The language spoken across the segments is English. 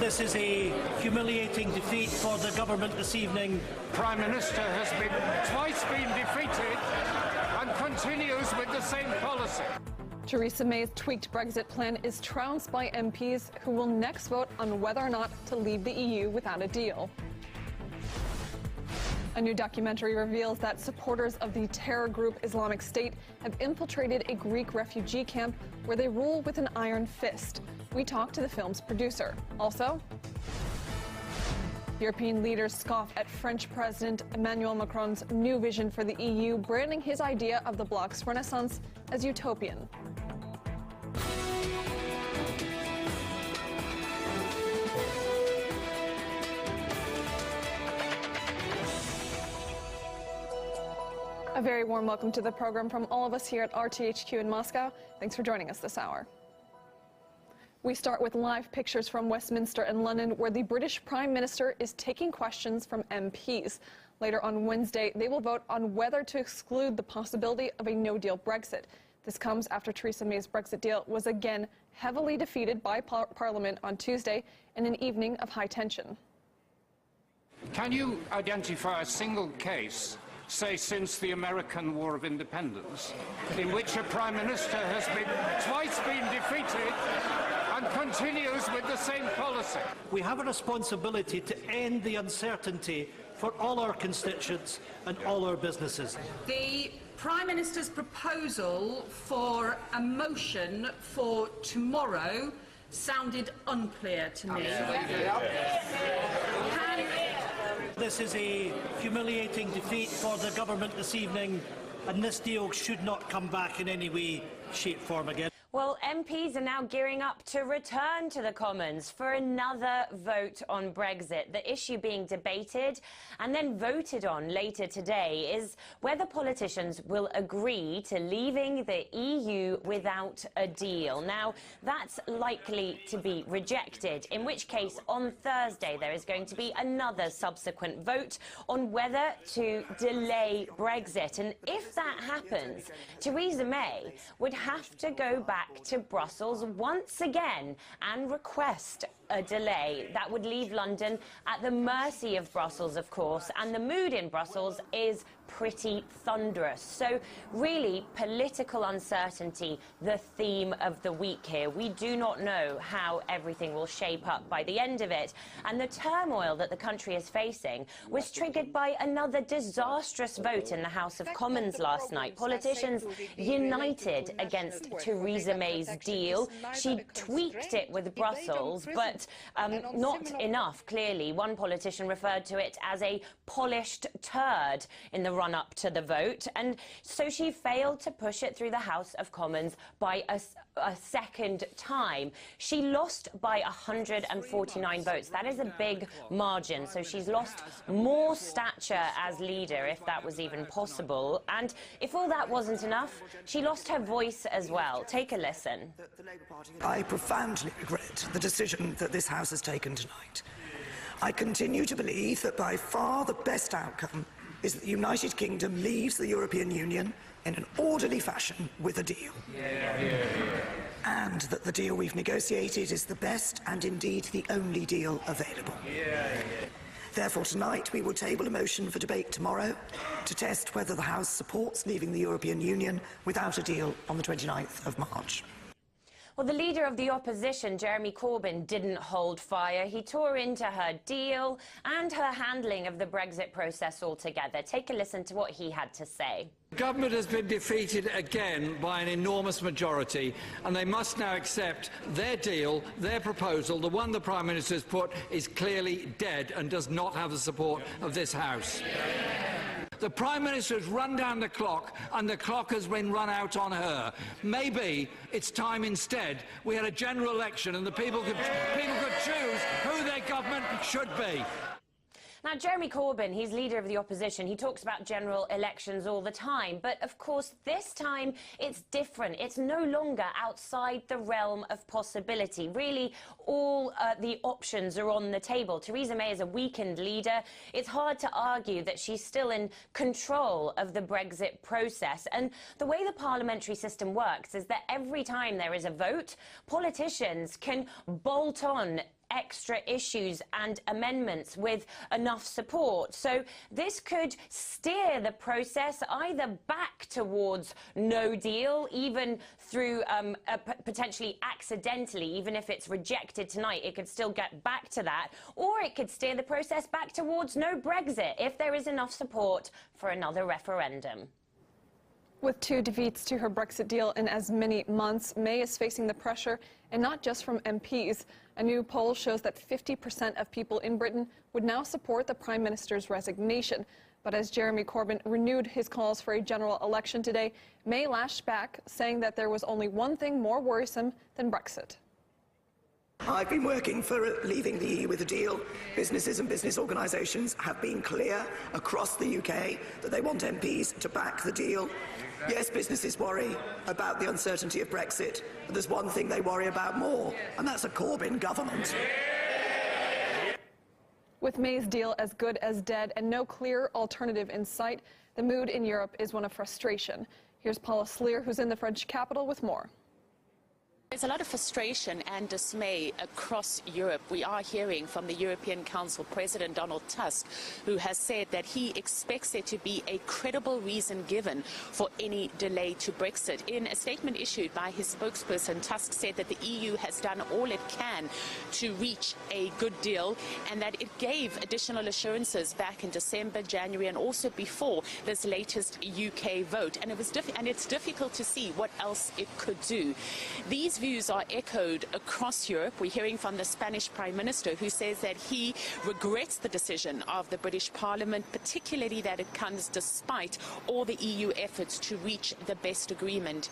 This is a humiliating defeat for the government this evening. Prime Minister has twice been defeated and continues with the same policy. Theresa May's tweaked Brexit plan is trounced by MPs who will next vote on whether or not to leave the EU without a deal. A new documentary reveals that supporters of the terror group Islamic State have infiltrated a Greek refugee camp where they rule with an iron fist. We talked to the film's producer. Also, European leaders scoff at French President Emmanuel Macron's new vision for the EU, branding his idea of the bloc's renaissance as utopian. A very warm welcome to the program from all of us here at RTHQ in Moscow. Thanks for joining us this hour. We start with live pictures from Westminster and London, where the British Prime Minister is taking questions from MPs. Later on Wednesday, they will vote on whether to exclude the possibility of a no-deal Brexit. This comes after Theresa May's Brexit deal was again heavily defeated by Parliament on Tuesday in an evening of high tension. Can you identify a single case, say since the American War of Independence, in which a Prime Minister has twice been defeated and continues with the same policy? We have a responsibility to end the uncertainty for all our constituents and all our businesses. The Prime Minister's proposal for a motion for tomorrow sounded unclear to me. This is a humiliating defeat for the government this evening, and this deal should not come back in any way, shape, form again. Well, MPs are now gearing up to return to the Commons for another vote on Brexit. The issue being debated and then voted on later today is whether politicians will agree to leaving the EU without a deal. Now, that's likely to be rejected, in which case on Thursday there is going to be another subsequent vote on whether to delay Brexit. And if that happens, Theresa May would have to go back to Brussels once again and request a delay. That would leave London at the mercy of Brussels, of course, and the mood in Brussels is pretty thunderous. So really, political uncertainty, the theme of the week here. We do not know how everything will shape up by the end of it. And the turmoil that the country is facing was triggered by another disastrous vote in the House of Commons last night. Politicians united against Theresa May's deal. She tweaked it with Brussels, but not enough, clearly. One politician referred to it as a polished turd in the run-up to the vote, and so she failed to push it through the House of Commons by a second time. She lost by 149 votes. That is a big margin, so she's lost more stature as leader, if that was even possible. And if all that wasn't enough, she lost her voice as well. Take a listen. I profoundly regret the decision that this House has taken tonight. I continue to believe that by far the best outcome is that the United Kingdom leaves the European Union in an orderly fashion with a deal. And that the deal we've negotiated is the best and indeed the only deal available. Therefore, tonight we will table a motion for debate tomorrow to test whether the House supports leaving the European Union without a deal on the 29th of March. Well, the leader of the opposition, Jeremy Corbyn, didn't hold fire. He tore into her deal and her handling of the Brexit process altogether. Take a listen to what he had to say. The government has been defeated again by an enormous majority, and they must now accept their deal, their proposal. The one the Prime Minister has put is clearly dead and does not have the support of this House. The Prime Minister has run down the clock, and the clock has been run out on her. Maybe it's time instead we had a general election and the people could choose who their government should be. Now, Jeremy Corbyn, he's leader of the opposition. He talks about general elections all the time. But, of course, this time it's different. It's no longer outside the realm of possibility. Really, all the options are on the table. Theresa May is a weakened leader. It's hard to argue that she's still in control of the Brexit process. And the way the parliamentary system works is that every time there is a vote, politicians can bolt on extra issues and amendments with enough support. So this could steer the process either back towards no deal, even through potentially accidentally, even if it's rejected tonight, it could still get back to that, or it could steer the process back towards no Brexit if there is enough support for another referendum. With 2 defeats to her Brexit deal in as many months, May is facing the pressure, and not just from MPs. A new poll shows that 50% of people in Britain would now support the Prime Minister's resignation. But as Jeremy Corbyn renewed his calls for a general election today, May lashed back, saying that there was only one thing more worrisome than Brexit. I've been working for leaving the EU with a deal. Businesses and business organisations have been clear across the UK that they want MPs to back the deal. Yes, businesses worry about the uncertainty of Brexit, but there's one thing they worry about more, and that's a Corbyn government. With May's deal as good as dead and no clear alternative in sight, the mood in Europe is one of frustration. Here's Paula Sleer, who's in the French capital, with more. There's a lot of frustration and dismay across Europe. We are hearing from the European Council President Donald Tusk, who has said that he expects there to be a credible reason given for any delay to Brexit. In a statement issued by his spokesperson, Tusk said that the EU has done all it can to reach a good deal, and that it gave additional assurances back in December, January, and also before this latest UK vote. And it's difficult to see what else it could do. These views are echoed across Europe. We're hearing from the Spanish Prime Minister, who says that he regrets the decision of the British Parliament, particularly that it comes despite all the EU efforts to reach the best agreement.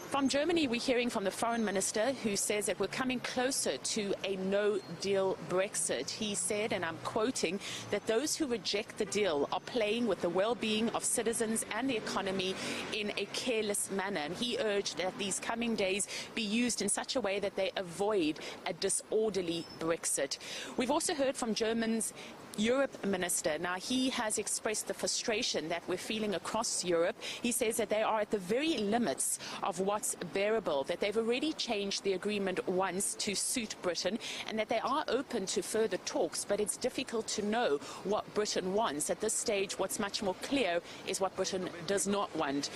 From Germany, we're hearing from the Foreign Minister, who says that we're coming closer to a no-deal Brexit. He said, and I'm quoting, that those who reject the deal are playing with the well-being of citizens and the economy in a careless manner. And he urged that these coming days be used in such a way that they avoid a disorderly Brexit. We've also heard from Germany's Europe Minister. Now, he has expressed the frustration that we're feeling across Europe. He says that they are at the very limits of what's bearable, that they've already changed the agreement once to suit Britain, and that they are open to further talks, but it's difficult to know what Britain wants. At this stage, what's much more clear is what Britain does not want.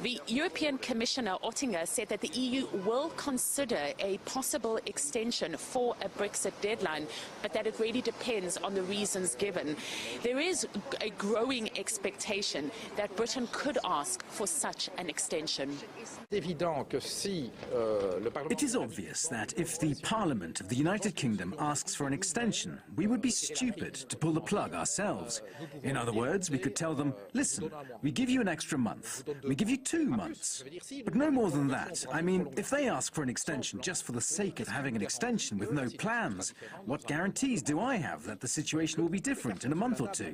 The European Commissioner Oettinger said that the EU will consider a possible extension for a Brexit deadline, but that it really depends on the reasons given. There is a growing expectation that Britain could ask for such an extension. It is obvious that if the Parliament of the United Kingdom asks for an extension, we would be stupid to pull the plug ourselves. In other words, we could tell them, listen, we give you an extra month, we give you 2 months, but no more than that. I mean, if they ask for an extension just for the sake of having an extension with no plans, what guarantees do I have that the situation will be different in a month or 2?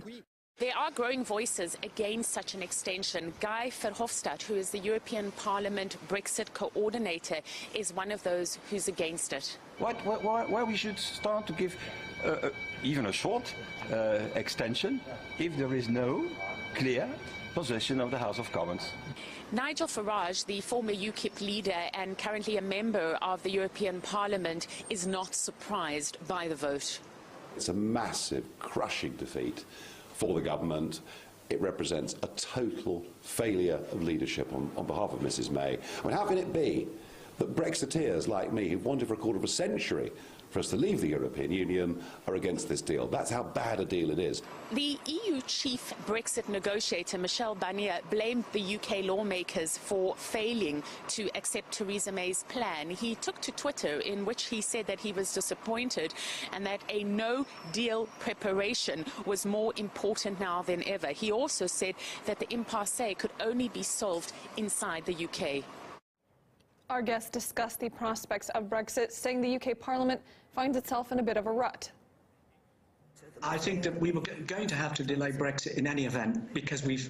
There are growing voices against such an extension. Guy Verhofstadt, who is the European Parliament Brexit coordinator, is one of those who's against it. Why we should start to give even a short extension if there is no clear position of the House of Commons. Nigel Farage, the former UKIP leader and currently a member of the European Parliament, is not surprised by the vote. It's a massive, crushing defeat for the government. It represents a total failure of leadership on behalf of Mrs May. I mean, how can it be that Brexiteers like me, who've wanted for a quarter of a century for us to leave the European Union, are against this deal? That's how bad a deal it is. The EU chief Brexit negotiator, Michel Barnier, blamed the UK lawmakers for failing to accept Theresa May's plan. He took to Twitter, in which he said that he was disappointed and that a no-deal preparation was more important now than ever. He also said that the impasse could only be solved inside the UK. Our guests discussed the prospects of Brexit, saying the UK Parliament finds itself in a bit of a rut. I think that we were going to have to delay Brexit in any event, because we've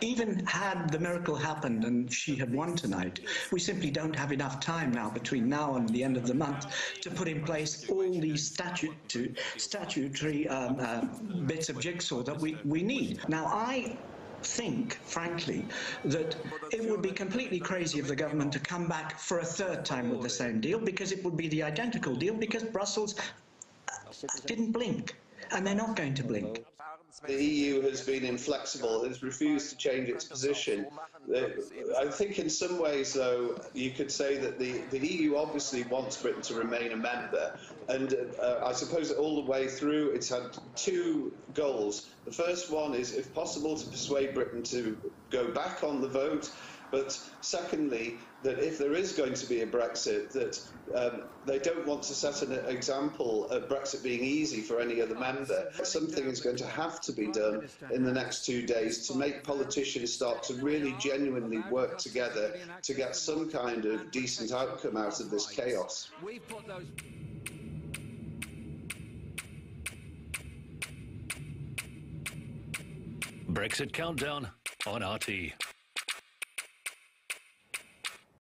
even had the miracle happened and she had won tonight. We simply don't have enough time now between now and the end of the month to put in place all these statutory bits of jigsaw that we need. Now, I think, frankly, that it would be completely crazy of the government to come back for a third time with the same deal, because it would be the identical deal, because Brussels didn't blink, and they're not going to blink. The EU has been inflexible, has refused to change its position. I think in some ways, though, you could say that the EU obviously wants Britain to remain a member, and I suppose that all the way through it's had two goals. The first one is, if possible, to persuade Britain to go back on the vote, but secondly, that if there is going to be a Brexit, that they don't want to set an example of Brexit being easy for any other member. Something is going to have to be done in the next 2 days to make politicians start to really genuinely work together to get some kind of decent outcome out of this chaos. Brexit Countdown on RT.